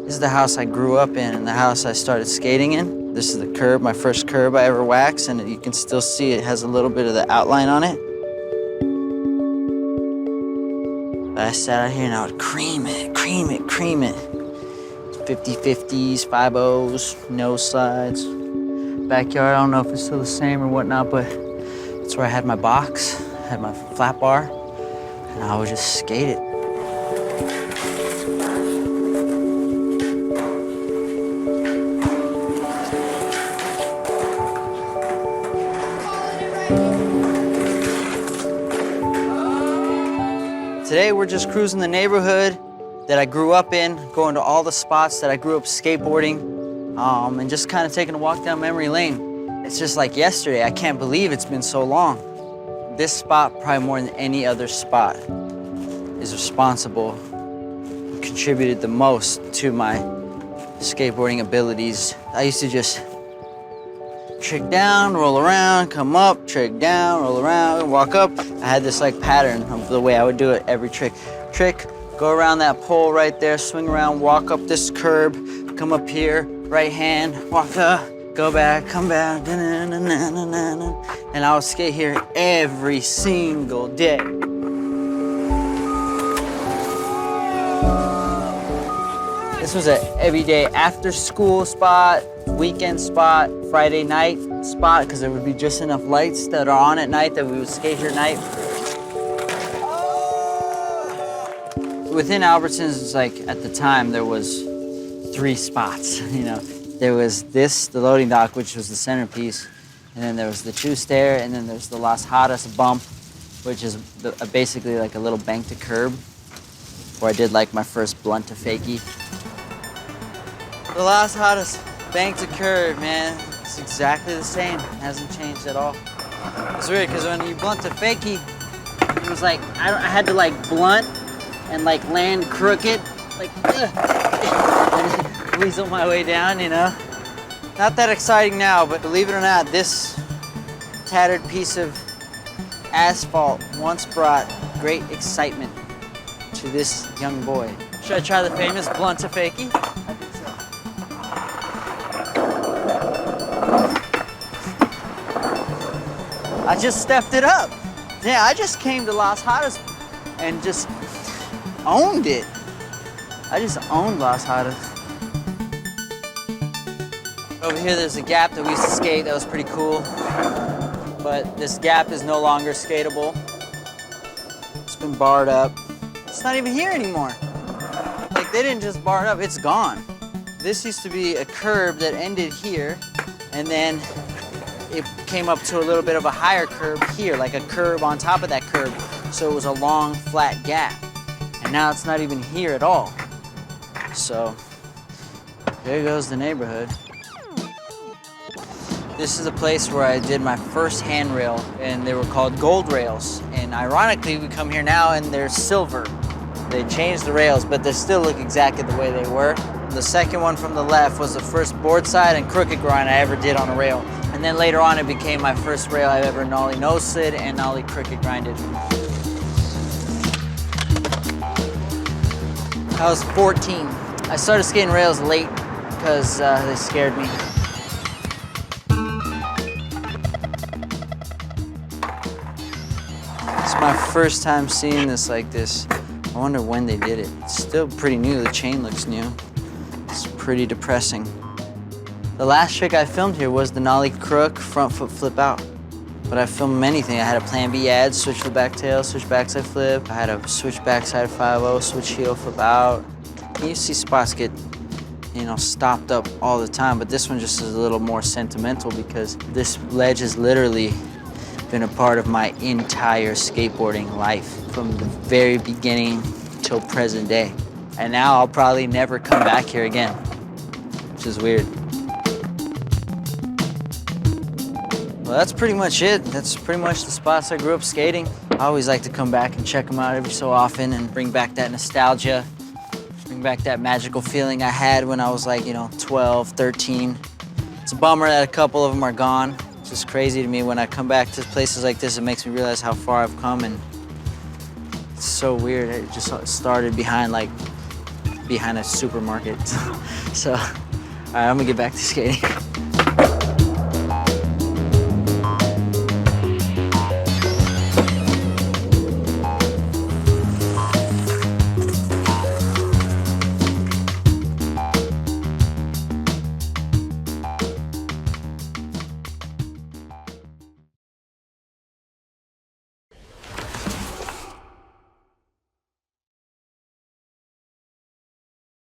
This is the house I grew up in and the house I started skating in. This is the curb, my first curb I ever waxed, and you can still see it has a little bit of the outline on it. But I sat out here and I would cream it, cream it, cream it. 50-50s, 5-0s, no slides. Backyard, I don't know if it's still the same or whatnot, but it's where I had my box, had my flat bar, and I would just skate it. Today we're just cruising the neighborhood that I grew up in, going to all the spots that I grew up skateboarding, and just kind of taking a walk down memory lane. It's just like yesterday. I can't believe it's been so long. This spot, probably more than any other spot, is responsible and contributed the most to my skateboarding abilities. I used to just trick down, roll around, come up, trick down, roll around, walk up. I had this like pattern of the way I would do it every trick. Trick, go around that pole right there, swing around, walk up this curb, come up here, right hand, walk up, go back, come back, and I would skate here every single day. This was an everyday after school spot, weekend spot, Friday night spot, because there would be just enough lights that are on at night that we would skate here at night. Within Albertson's, it's like at the time there was 3 spots, you know. There was this, the loading dock, which was the centerpiece, and then there was the Chew Stair, and then there's the Las Hadas bump, which is basically like a little bank to curb, where I did like my first blunt to fakie. The Las Hadas bank to curb, man, it's exactly the same. It hasn't changed at all. It's weird because when you blunt to fakie, it was like I had to like blunt and like land crooked, like and weasel my way down, you know. Not that exciting now, but believe it or not, this tattered piece of asphalt once brought great excitement to this young boy. Should I try the famous blunt to fakie? I think so. I just stepped it up. Yeah, I just came to Las Hadas and just owned it. I just owned Las Hadas. Over here there's a gap that we used to skate that was pretty cool. But this gap is no longer skatable. It's been barred up. It's not even here anymore. Like they didn't just bar it up, it's gone. This used to be a curb that ended here, and then it came up to a little bit of a higher curb here, like a curb on top of that curb. So it was a long, flat gap. And now it's not even here at all. So there goes the neighborhood. This is a place where I did my first handrail, and they were called gold rails. And ironically, we come here now and they're silver. They changed the rails, but they still look exactly the way they were. The second one from the left was the first board side and crooked grind I ever did on a rail. And then later on, it became my first rail I ever nollie nose slid and nollie crooked grinded. I was 14. I started skating rails late because they scared me. It's my first time seeing this like this. I wonder when they did it. It's still pretty new, the chain looks new. It's pretty depressing. The last trick I filmed here was the nollie crook front foot flip out. But I filmed many things. I had a plan B ad, switch flip back tail, switch backside flip. I had a switch backside 5-0, switch heel flip out. You see spots get, you know, stopped up all the time, but this one just is a little more sentimental because this ledge has literally been a part of my entire skateboarding life from the very beginning till present day. And now I'll probably never come back here again, which is weird. Well, that's pretty much it. That's pretty much the spots I grew up skating. I always like to come back and check them out every so often and bring back that nostalgia, bring back that magical feeling I had when I was like, 12, 13. It's a bummer that a couple of them are gone. It's just crazy to me when I come back to places like this, it makes me realize how far I've come, and it's so weird. It just started behind like behind a supermarket. So, all right, I'm gonna get back to skating.